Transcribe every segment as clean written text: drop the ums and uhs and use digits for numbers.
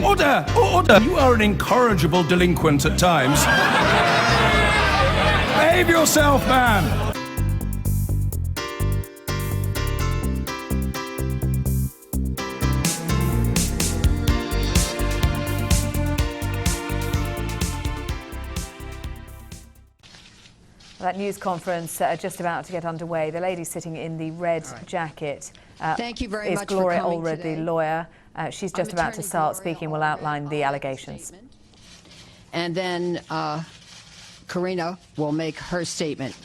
Order! Order! You are an incorrigible delinquent at times. Behave yourself, man! That news conference just about to get underway. The lady sitting in the red jacket Thank you very is much Gloria for coming Allred, today. the lawyer. She's just about to Attorney start Gloria speaking. Will Allred outline the will allegations. statement. And then Karina will make her statement.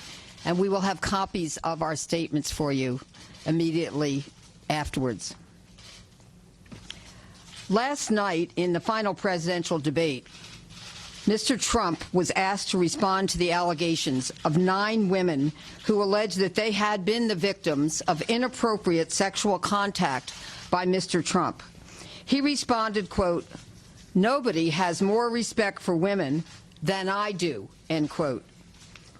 And we will have copies of our statements for you immediately afterwards. Last night, in the final presidential debate, Mr. Trump was asked to respond to the allegations of 9 women who alleged that they had been the victims of inappropriate sexual contact by Mr. Trump. He responded, quote, "Nobody has more respect for women than I do," end quote.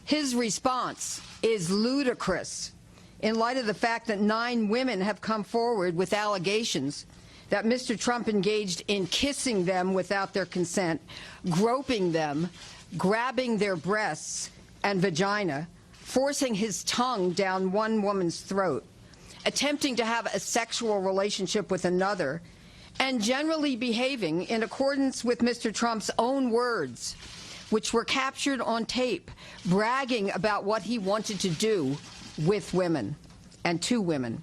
His response is ludicrous in light of the fact that 9 women have come forward with allegations that Mr. Trump engaged in kissing them without their consent, groping them, grabbing their breasts and vagina, forcing his tongue down one woman's throat, attempting to have a sexual relationship with another, and generally behaving in accordance with Mr. Trump's own words, which were captured on tape, bragging about what he wanted to do with women and to women.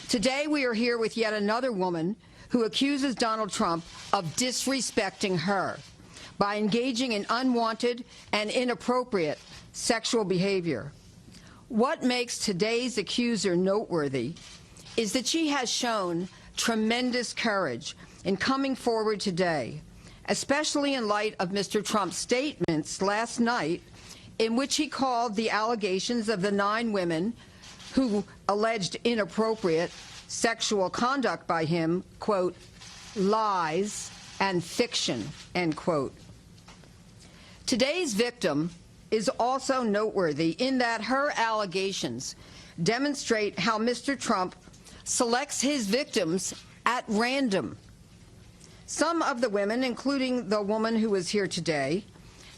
Today, we are here with yet another woman who accuses Donald Trump of disrespecting her by engaging in unwanted and inappropriate sexual behavior. What makes today's accuser noteworthy is that she has shown tremendous courage in coming forward today, especially in light of Mr. Trump's statements last night in which he called the allegations of the 9 women who alleged inappropriate sexual conduct by him, quote, lies and fiction, end quote. Today's victim is also noteworthy in that her allegations demonstrate how Mr. Trump selects his victims at random. Some of the women, including the woman who is here today,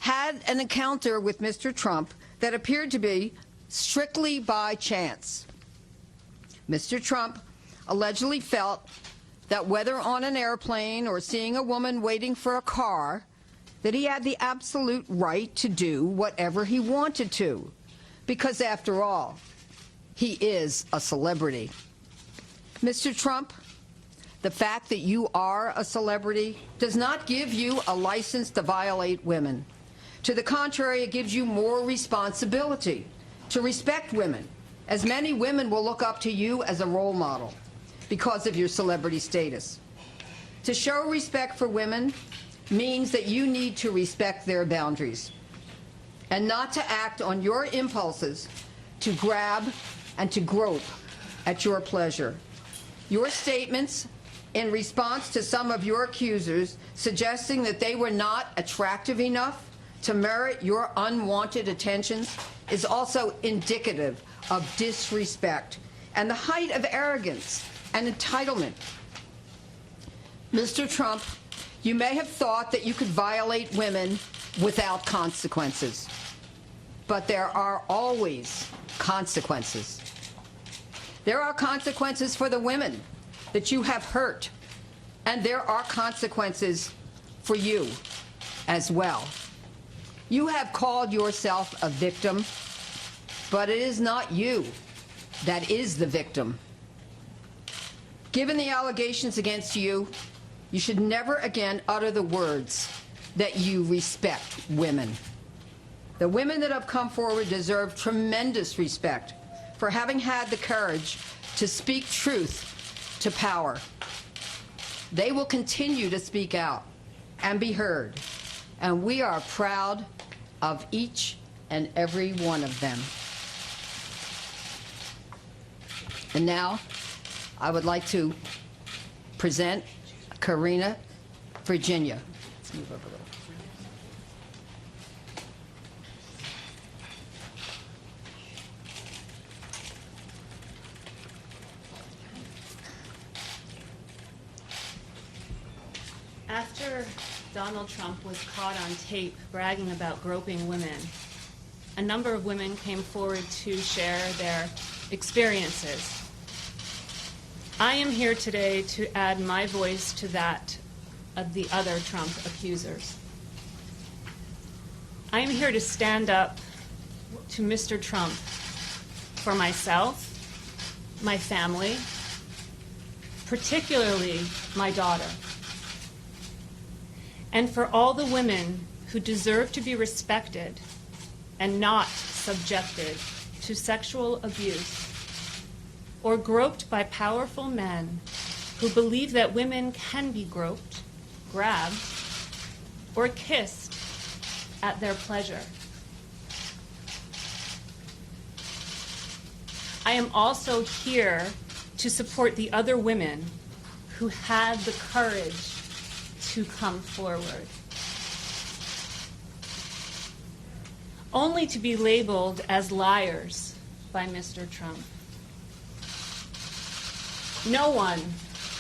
had an encounter with Mr. Trump that appeared to be strictly by chance. Mr. Trump allegedly felt that whether on an airplane or seeing a woman waiting for a car, that he had the absolute right to do whatever he wanted to, because after all, he is a celebrity. Mr. Trump, the fact that you are a celebrity does not give you a license to violate women. To the contrary, it gives you more responsibility to respect women, as many women will look up to you as a role model because of your celebrity status. To show respect for women means that you need to respect their boundaries and not to act on your impulses to grab and to grope at your pleasure. Your statements in response to some of your accusers suggesting that they were not attractive enough to merit your unwanted attentions is also indicative of disrespect and the height of arrogance and entitlement. Mr. Trump, you may have thought that you could violate women without consequences, but there are always consequences. There are consequences for the women that you have hurt, and there are consequences for you as well. You have called yourself a victim, but it is not you that is the victim. Given the allegations against you, you should never again utter the words that you respect women. The women that have come forward deserve tremendous respect for having had the courage to speak truth to power. They will continue to speak out and be heard, and we are proud of each and every one of them. And now, I would like to present Karina, Virginia. Let's move over a little. After Donald Trump was caught on tape bragging about groping women, a number of women came forward to share their experiences. I am here today to add my voice to that of the other Trump accusers. I am here to stand up to Mr. Trump for myself, my family, particularly my daughter, and for all the women who deserve to be respected and not subjected to sexual abuse or groped by powerful men who believe that women can be groped, grabbed, or kissed at their pleasure. I am also here to support the other women who had the courage to come forward, only to be labeled as liars by Mr. Trump. No one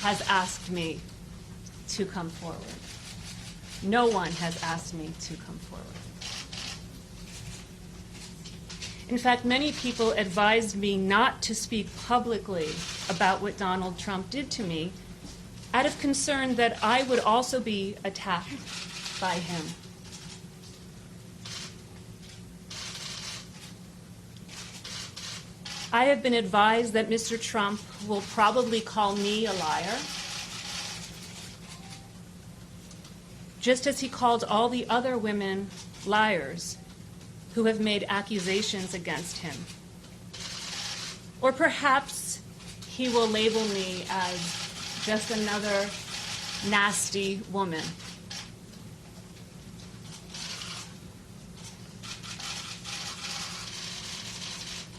has asked me to come forward. No one has asked me to come forward. In fact, many people advised me not to speak publicly about what Donald Trump did to me out of concern that I would also be attacked by him. I have been advised that Mr. Trump will probably call me a liar, just as he called all the other women liars who have made accusations against him. Or perhaps he will label me as just another nasty woman.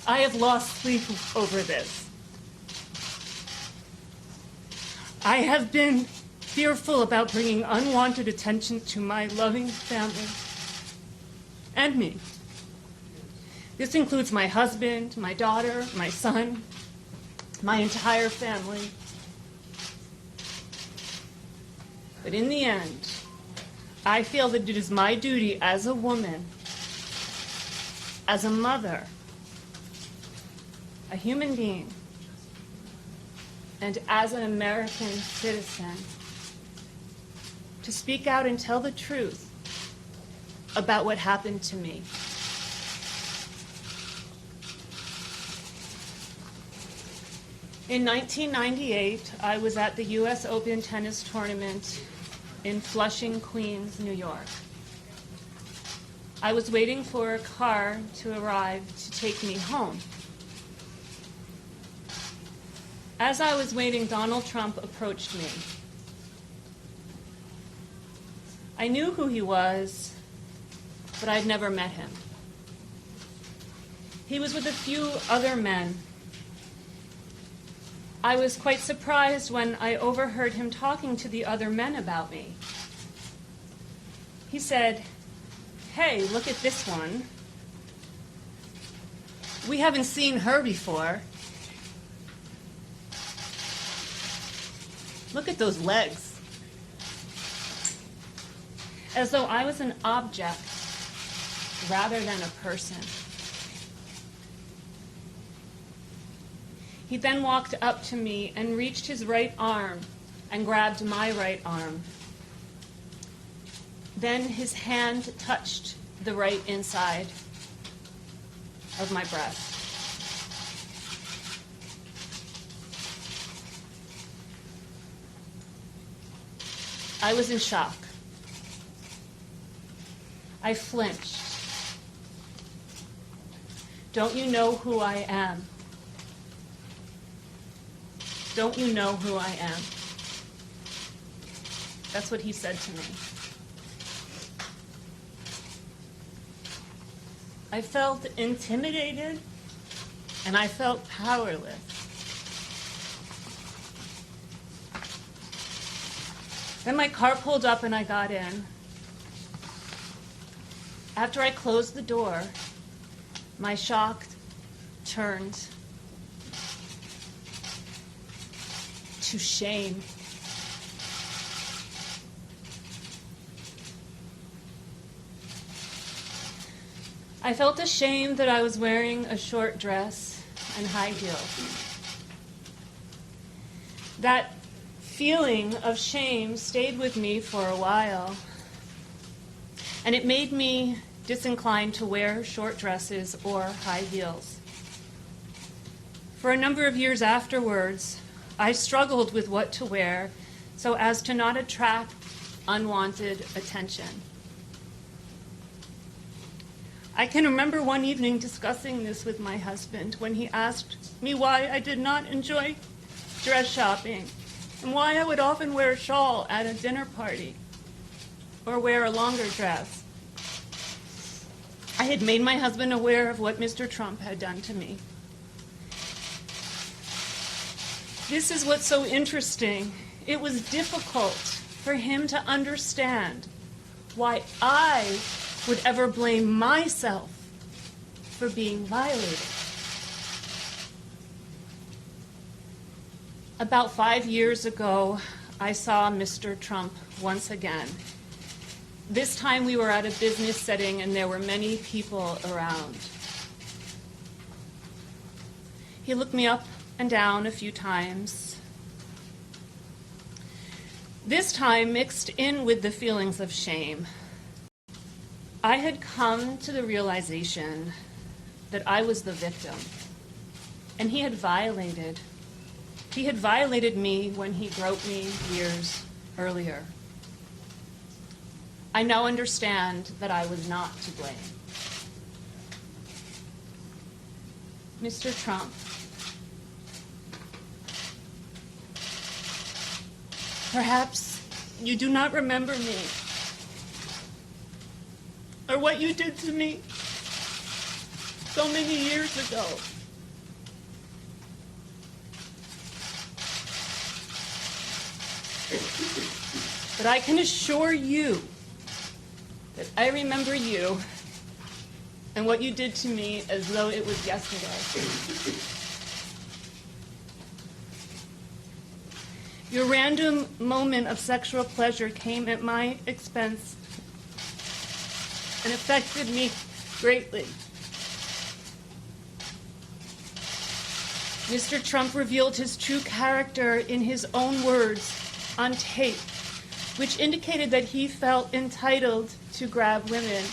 I have lost sleep over this. I have been fearful about bringing unwanted attention to my loving family and me. This includes my husband, my daughter, my son, my entire family. But in the end, I feel that it is my duty as a woman, as a mother, a human being, and as an American citizen, to speak out and tell the truth about what happened to me. In 1998, I was at the US Open tennis tournament in Flushing, Queens, New York. I was waiting for a car to arrive to take me home. As I was waiting, Donald Trump approached me. I knew who he was, but I'd never met him. He was with a few other men. I was quite surprised when I overheard him talking to the other men about me. He said, "Hey, look at this one. We haven't seen her before. Look at those legs." As though I was an object rather than a person. He then walked up to me and reached his right arm and grabbed my right arm. Then his hand touched the right inside of my breast. I was in shock. I flinched. "Don't you know who I am? Don't you know who I am?" That's what he said to me. I felt intimidated and I felt powerless. Then my car pulled up and I got in. After I closed the door, my shock turned to shame I felt ashamed that I was wearing a short dress and high heels. That feeling of shame stayed with me for a while, and it made me disinclined to wear short dresses or high heels. For a number of years afterwards, I struggled with what to wear so as to not attract unwanted attention. I can remember one evening discussing this with my husband when he asked me why I did not enjoy dress shopping and why I would often wear a shawl at a dinner party or wear a longer dress. I had made my husband aware of what Mr. Trump had done to me. This is what's so interesting. It was difficult for him to understand why I would ever blame myself for being violated. About 5 years ago, I saw Mr. Trump once again. This time we were at a business setting and there were many people around. He looked me up and down a few times. This time mixed in with the feelings of shame. I had come to the realization that I was the victim, and he had violated me when he groped me years earlier. I now understand that I was not to blame. Mr. Trump, perhaps you do not remember me or what you did to me so many years ago. But I can assure you that I remember you and what you did to me as though it was yesterday. Your random moment of sexual pleasure came at my expense and affected me greatly. Mr. Trump revealed his true character in his own words on tape, which indicated that he felt entitled to grab women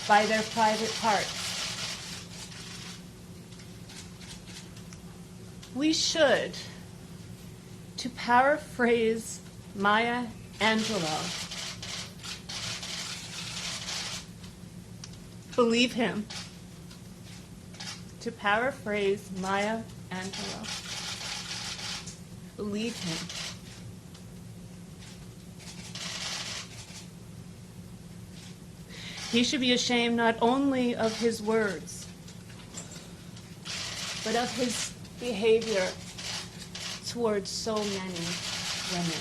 by their private parts. We should, to paraphrase Maya Angelou, believe him. To paraphrase Maya Angelou, believe him. He should be ashamed not only of his words, but of his behavior towards so many women.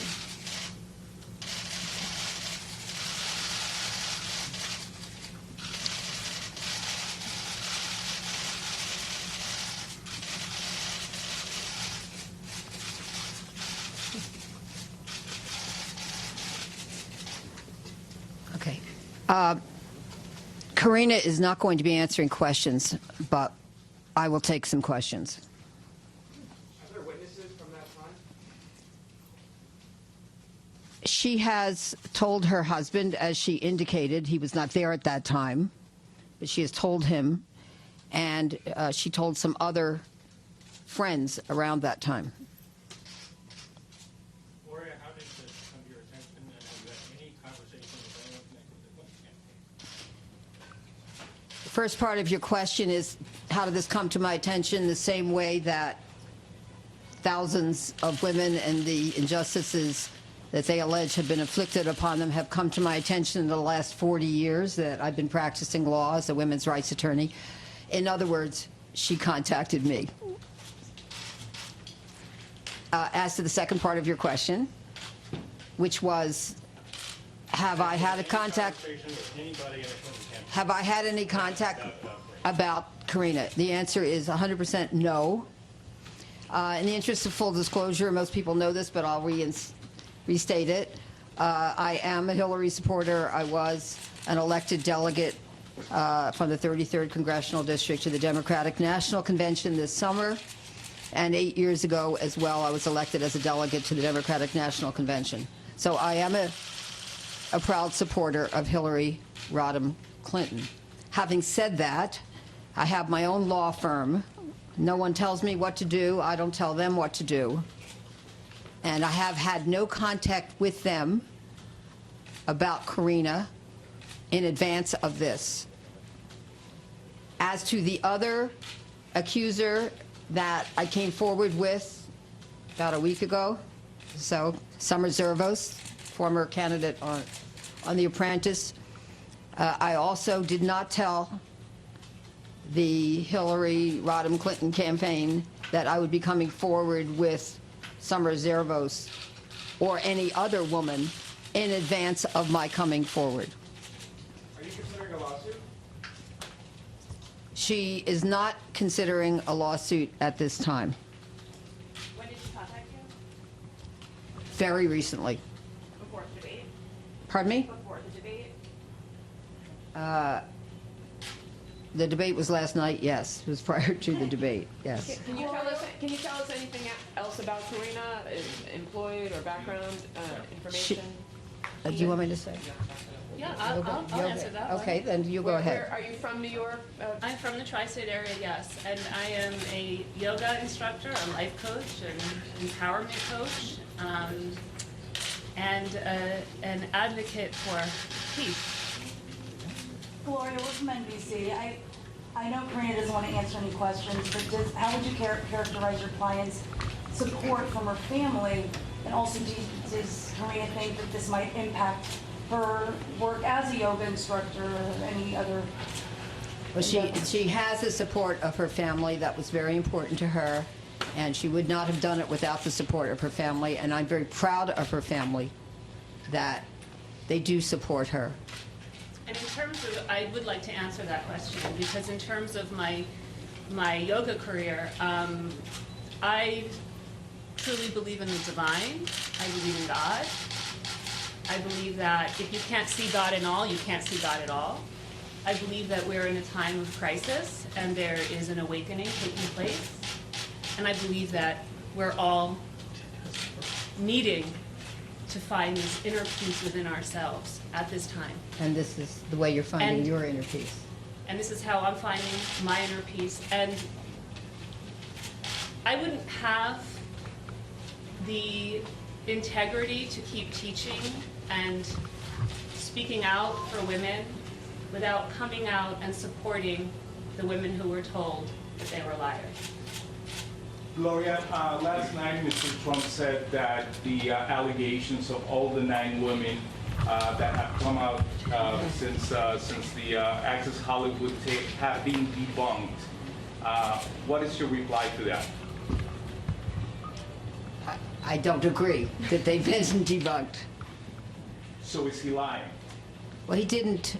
Okay. Karina is not going to be answering questions, but I will take some questions. Are there witnesses from that time? She has told her husband, as she indicated, he was not there at that time, but she has told him, and she told some other friends around that time. Gloria, how did this come to your attention, and have you had any conversation with anyone connected with the Clinton campaign? The first part of your question is, how did this come to my attention? The same way that thousands of women and the injustices that they allege have been inflicted upon them have come to my attention in the last 40 years that I've been practicing law as a women's rights attorney. In other words, she contacted me. As to the second part of your question, which was, have I had a contact? Conversation with anybody in the Clinton campaign? Have I had any contact about Karina? The answer is 100% no. In the interest of full disclosure, most people know this, but I'll restate it. I am a Hillary supporter. I was an elected delegate from the 33rd Congressional District to the Democratic National Convention this summer. And 8 years ago as well, I was elected as a delegate to the Democratic National Convention. So I am a proud supporter of Hillary Rodham Clinton. Having said that, I have my own law firm. No one tells me what to do. I don't tell them what to do. And I have had no contact with them about Karina in advance of this. As to the other accuser that I came forward with about a week ago, so Summer Zervos, former candidate on The Apprentice, I also did not tell the Hillary Rodham Clinton campaign that I would be coming forward with Summer Zervos or any other woman in advance of my coming forward. Are you considering a lawsuit? She is not considering a lawsuit at this time. When did she contact you? Very recently. Before the debate? Pardon me? Before the debate? The debate was last night, yes. It was prior to the debate, yes. Can you tell us anything else about Karina, employed or background information? Do you want me to say? Yeah, I'll answer that one. Okay, then you go Where ahead. are you from, New York? I'm from the tri-state area, yes, and I am a yoga instructor, a life coach, an empowerment coach, and an advocate for peace. Gloria, we're from NBC. I know Karina doesn't want to answer any questions, but how would you characterize your client's support from her family? And also, does Karina think that this might impact her work as a yoga instructor or any other? Well, she has the support of her family. That was very important to her, and she would not have done it without the support of her family, and I'm very proud of her family that they do support her. And in terms of, I would like to answer that question, because in terms of my yoga career, I truly believe in the divine. I believe in God. I believe that if you can't see God in all, you can't see God at all. I believe that we're in a time of crisis, and there is an awakening taking place. And I believe that we're all needing to find this inner peace within ourselves at this time. And this is the way you're finding And- your inner peace. And this is how I'm finding my inner peace. And I wouldn't have the integrity to keep teaching and speaking out for women without coming out and supporting the women who were told that they were liars. Gloria, last night Mr. Trump said that the allegations of all the 9 women that have come out since the Access Hollywood tape have been debunked. What is your reply to that? I don't agree that they've been debunked. So is he lying? Well, he didn't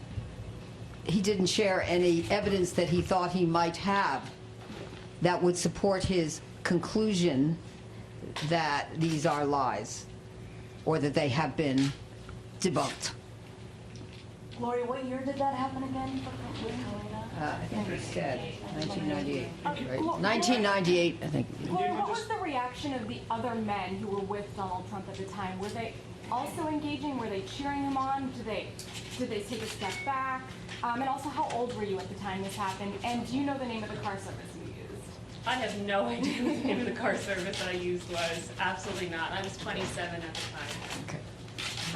share any evidence that he thought he might have that would support his conclusion that these are lies or that they have been debunked. Gloria, what year did that happen again with Karina? I think it said 1998, right? 1998, I think. Gloria, what was the reaction of the other men who were with Donald Trump at the time? Were they also engaging? Were they cheering him on? Did they take a step back? And also, how old were you at the time this happened? And do you know the name of the car service you used? I have no idea what the name of the car service that I used was. Absolutely not. I was 27 at the time. Okay.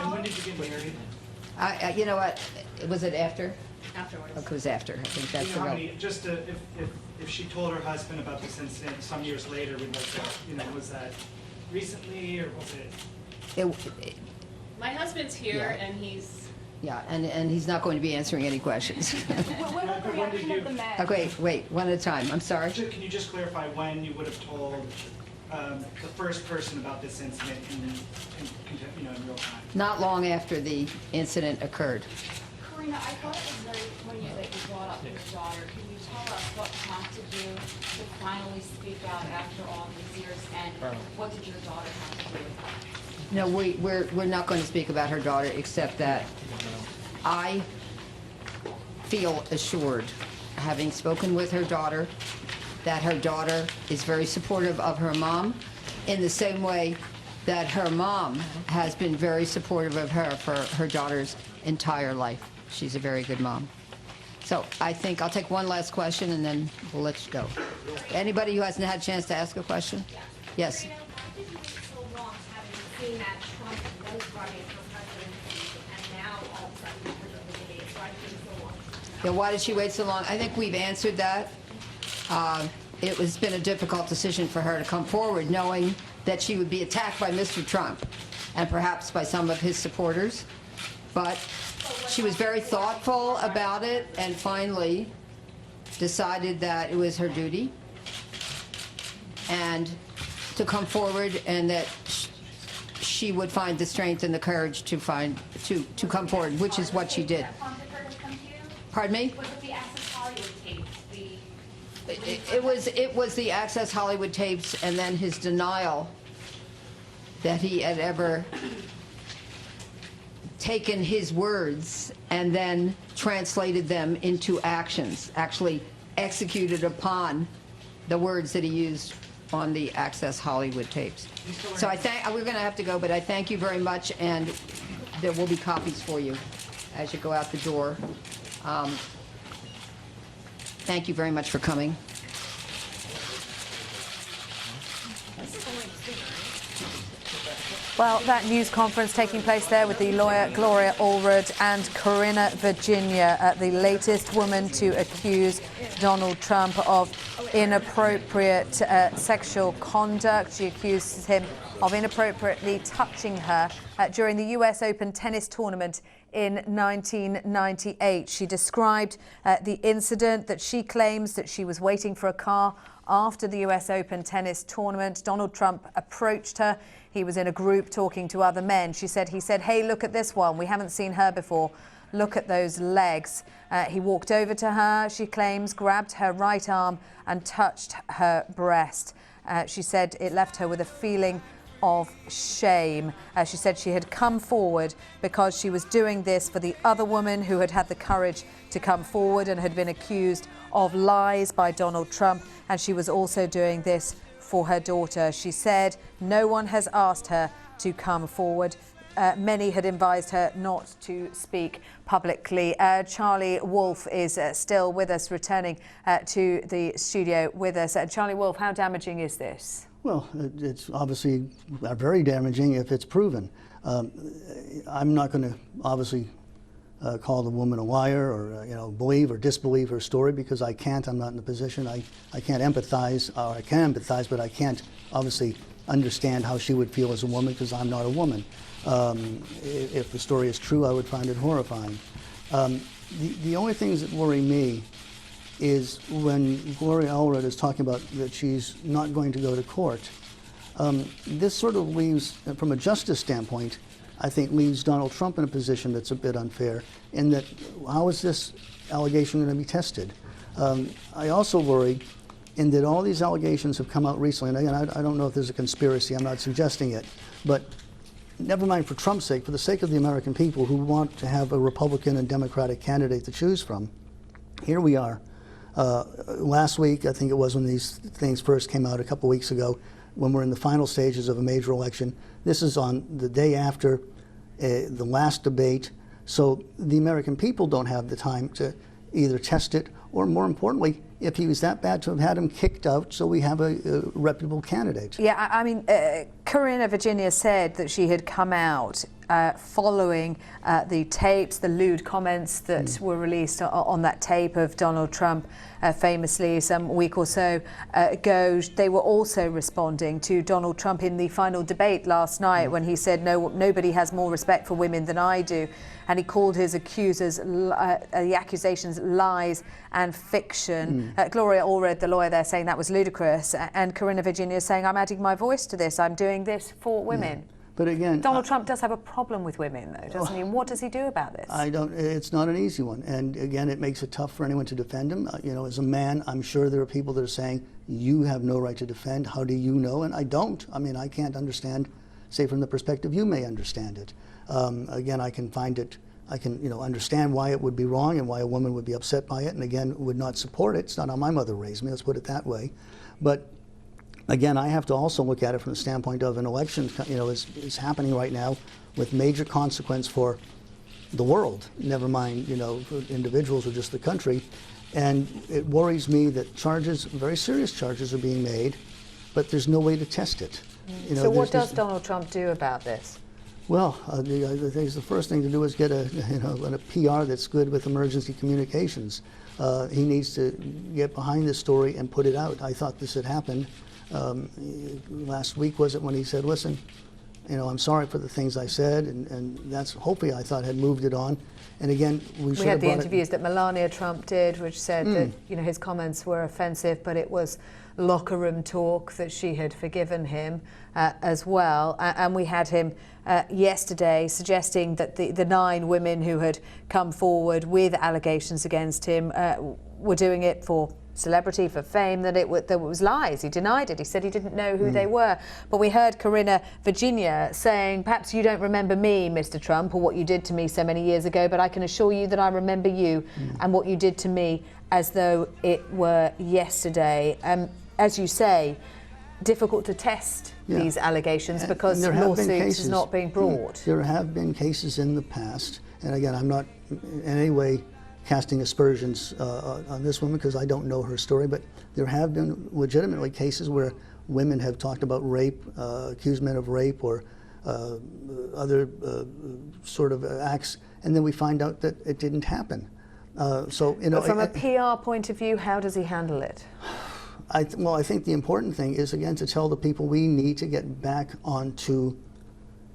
And when did you get married? You know what, was it after? Afterwards. Okay, it was after, I think that's You the know how real. many, just to, if she told her husband about this incident some years later, we'd like to, was that recently or was it? My husband's here, Yeah. and he's. Yeah, and he's not going to be answering any questions. What about the When did reaction you- of the men? Okay, wait, one at a time, I'm sorry. Can you just clarify when you would have told the first person about this incident in real time? Not long after the incident occurred. Karina, I thought it was very, when you brought up your daughter, can you tell us what prompted you to finally speak out after all these years, and what did your daughter have to do with that? No, we're not going to speak about her daughter, except that I feel assured, having spoken with her daughter, that her daughter is very supportive of her mom in the same way that her mom has been very supportive of her for her daughter's entire life. She's a very good mom. So I think I'll take one last question and then we'll let you go. Anybody who hasn't had a chance to ask a question? Yes. Why did you wait so long, having seen that Trump was running for presidency, and now all of a sudden we're in the debate? Why did you wait so long? Yeah, why did she wait so long? I think we've answered that. It has been a difficult decision for her to come forward knowing that she would be attacked by Mr. Trump and perhaps by some of his supporters. But she was very thoughtful about it and finally decided that it was her duty and to come forward, and that she would find the strength and the courage to come forward, which is what she did. Pardon me? Was it the Access Hollywood tapes? It was the Access Hollywood tapes, and then his denial that he had ever taken his words and then translated them into actions, actually executed upon the words that he used on the Access Hollywood tapes. So we're going to have to go, but I thank you very much, and there will be copies for you as you go out the door. Thank you very much for coming. Well, that news conference taking place there with the lawyer Gloria Allred and Corinna Virginia, the latest woman to accuse Donald Trump of inappropriate sexual conduct. She accuses him of inappropriately touching her during the US Open tennis tournament in 1998. She described the incident that she claims that she was waiting for a car after the US Open tennis tournament. Donald Trump approached her. He was in a group talking to other men. He said, "Hey, look at this one. We haven't seen her before. Look at those legs." He walked over to her, she claims, grabbed her right arm and touched her breast. She said it left her with a feeling of shame. She said she had come forward because she was doing this for the other woman who had had the courage to come forward and had been accused of lies by Donald Trump, and she was also doing this for her daughter. She said no one has asked her to come forward. Many had advised her not to speak publicly. Charlie Wolf is still with us, returning to the studio with us. Charlie Wolf, how damaging is this? Well, it's obviously very damaging if it's proven. I'm not going to obviously call the woman a liar or believe or disbelieve her story, because I can't. I'm not in the position. I can't empathize, or I can empathize, but I can't obviously understand how she would feel as a woman, because I'm not a woman. If the story is true, I would find it horrifying. The only things that worry me is when Gloria Allred is talking about that she's not going to go to court. This sort of leaves, from a justice standpoint, I think leaves Donald Trump in a position that's a bit unfair, in that how is this allegation going to be tested? I also worry in that all these allegations have come out recently, and again, I don't know if there's a conspiracy, I'm not suggesting it, but never mind for Trump's sake, for the sake of the American people who want to have a Republican and Democratic candidate to choose from, here we are. Last week, I think it was when these things first came out a couple weeks ago, when we're in the final stages of a major election. This is on the day after the last debate. So the American people don't have the time to either test it, or more importantly, if he was that bad, to have had him kicked out so we have a reputable candidate. Yeah, I mean, Corinna Virginia said that she had come out following the tapes, the lewd comments that were released on that tape of Donald Trump famously some week or so ago. They were also responding to Donald Trump in the final debate last night when he said, nobody has more respect for women than I do. And he called his accusers, the accusations, lies and fiction. Gloria Allred, the lawyer there, saying that was ludicrous. And Corinna Virginia saying, I'm adding my voice to this. I'm doing this for women. But again, Donald Trump does have a problem with women, though, doesn't he? What does he do about this? It's not an easy one. And again, it makes it tough for anyone to defend him. As a man, I'm sure there are people that are saying, you have no right to defend. How do you know? And I don't. I mean, I can't understand, say from the perspective you may understand it. Again, I can find it I can, understand why it would be wrong and why a woman would be upset by it, and again, would not support it. It's not how my mother raised me, let's put it that way. But again, I have to also look at it from the standpoint of an election, is happening right now with major consequence for the world, never mind, for individuals or just the country. And it worries me that charges, very serious charges, are being made, but there's no way to test it. So what does Donald Trump do about this? Well, I think the first thing to do is get a PR that's good with emergency communications. He needs to get behind this story and put it out. I thought this had happened. Last week, was it, when he said, listen, I'm sorry for the things I said, and that's hopefully, I thought, had moved it on. And again, we had the interviews that Melania Trump did, which said that his comments were offensive, but it was locker room talk, that she had forgiven him as well. And we had him yesterday suggesting that the 9 women who had come forward with allegations against him were doing it for celebrity, for fame, that it was lies. He denied it. He said he didn't know who they were. But we heard Corinna Virginia saying, perhaps you don't remember me, Mr. Trump, or what you did to me so many years ago, but I can assure you that I remember you and what you did to me as though it were yesterday. As you say, difficult to test these allegations because lawsuits is not being brought. There have been cases in the past, and again, I'm not in any way casting aspersions on this woman because I don't know her story, but there have been legitimately cases where women have talked about rape, accused men of rape or other sort of acts, and then we find out that it didn't happen. But from a PR point of view, how does he handle it? I think the important thing is, again, to tell the people we need to get back onto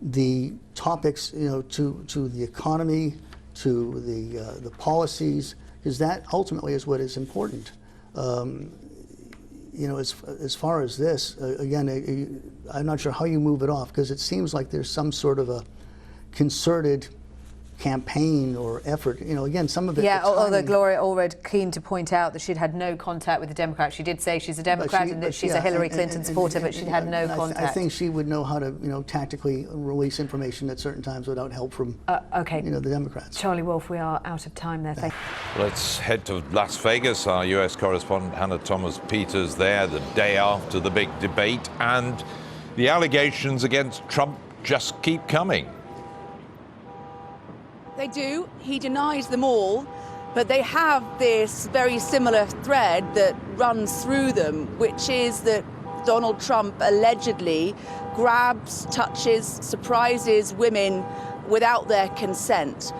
the topics, to the economy, to the policies, because that ultimately is what is important. As far as this, again, I'm not sure how you move it off, because it seems like there's some sort of a concerted campaign or effort. Again, some of it. Yeah, although Gloria Allred keen to point out that she'd had no contact with the Democrats. She did say she's a Democrat and that she's a Hillary Clinton supporter, but she'd had no contact. I think she would know how to, tactically release information at certain times without help from, the Democrats. Charlie Wolf, we are out of time there. Let's head to Las Vegas. Our U.S. correspondent Hannah Thomas-Peters there the day after the big debate, and the allegations against Trump just keep coming. They do. He denies them all, but they have this very similar thread that runs through them, which is that Donald Trump allegedly grabs, touches, surprises women without their consent.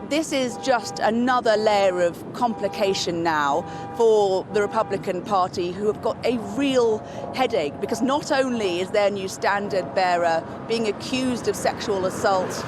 This is just another layer of complication now for the Republican Party, who have got a real headache, because not only is their new standard bearer being accused of sexual assault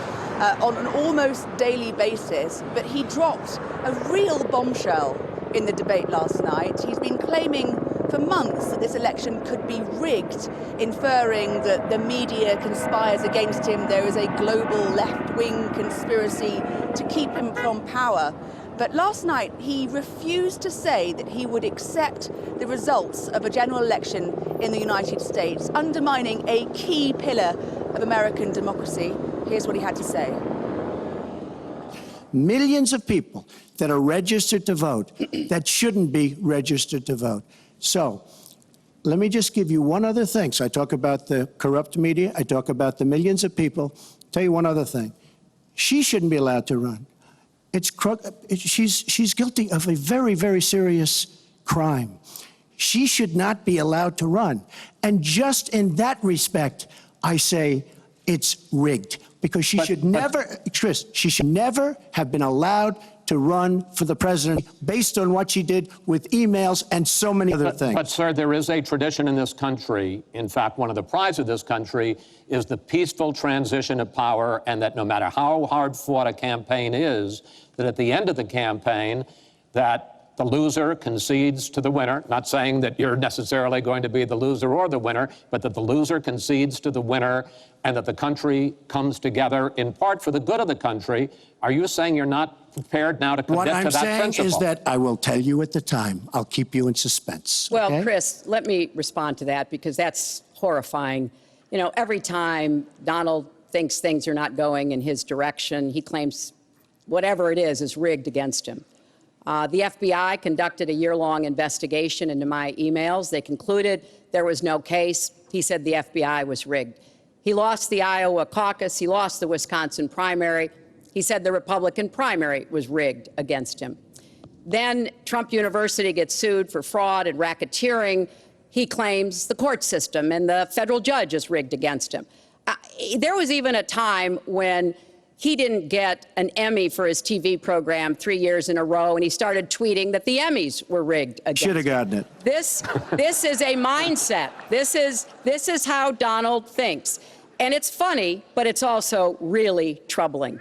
on an almost daily basis, but he dropped a real bombshell in the debate last night. He's been claiming for months that this election could be rigged, inferring that the media conspires against him. There is a global left-wing conspiracy to keep him from power. But last night, he refused to say that he would accept the results of a general election in the United States, undermining a key pillar of American democracy. Here's what he had to say. Millions of people that are registered to vote that shouldn't be registered to vote. So let me just give you one other thing. So I talk about the corrupt media. I talk about the millions of people. Tell you one other thing. She shouldn't be allowed to run. She's guilty of a very, very serious crime. She should not be allowed to run. And just in that respect, I say it's rigged, because she should never have been allowed to run for the president based on what she did with emails and so many other things. But, sir, there is a tradition in this country. In fact, one of the prides of this country is the peaceful transition of power, and that no matter how hard fought a campaign is, that at the end of the campaign, that the loser concedes to the winner. Not saying that you're necessarily going to be the loser or the winner, but that the loser concedes to the winner and that the country comes together in part for the good of the country. Are you saying you're not prepared now to commit to that principle? What I'm saying is that I will tell you at the time. I'll keep you in suspense. Well, okay? Chris, let me respond to that, because that's horrifying. Every time Donald thinks things are not going in his direction, he claims whatever it is rigged against him. The FBI conducted a year-long investigation into my emails. They concluded there was no case. He said the FBI was rigged. He lost the Iowa caucus. He lost the Wisconsin primary. He said the Republican primary was rigged against him. Then Trump University gets sued for fraud and racketeering. He claims the court system and the federal judge is rigged against him. There was even a time when he didn't get an Emmy for his TV program 3 years in a row, and he started tweeting that the Emmys were rigged against him. Should have gotten it. This is a mindset. This is how Donald thinks. And it's funny, but it's also really troubling.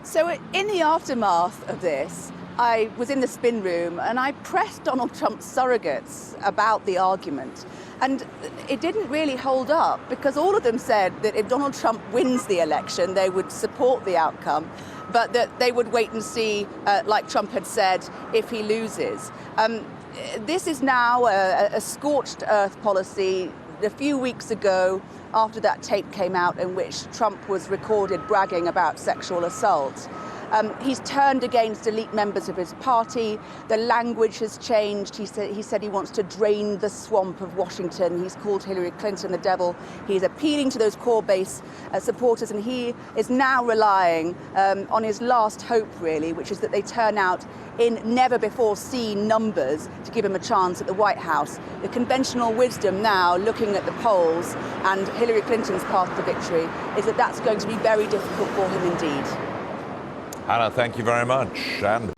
So in the aftermath of this, I was in the spin room and I pressed Donald Trump's surrogates about the argument. And it didn't really hold up because all of them said that if Donald Trump wins the election, they would support the outcome, but that they would wait and see, like Trump had said, if he loses. This is now a scorched earth policy. A few weeks ago, after that tape came out in which Trump was recorded bragging about sexual assault, he's turned against elite members of his party. The language has changed. He said he wants to drain the swamp of Washington. He's called Hillary Clinton the devil. He's appealing to those core base supporters, and he is now relying on his last hope, really, which is that they turn out in never-before-seen numbers to give him a chance at the White House. The conventional wisdom now, looking at the polls and Hillary Clinton's path to victory, is that that's going to be very difficult for him indeed. Anna, thank you very much. And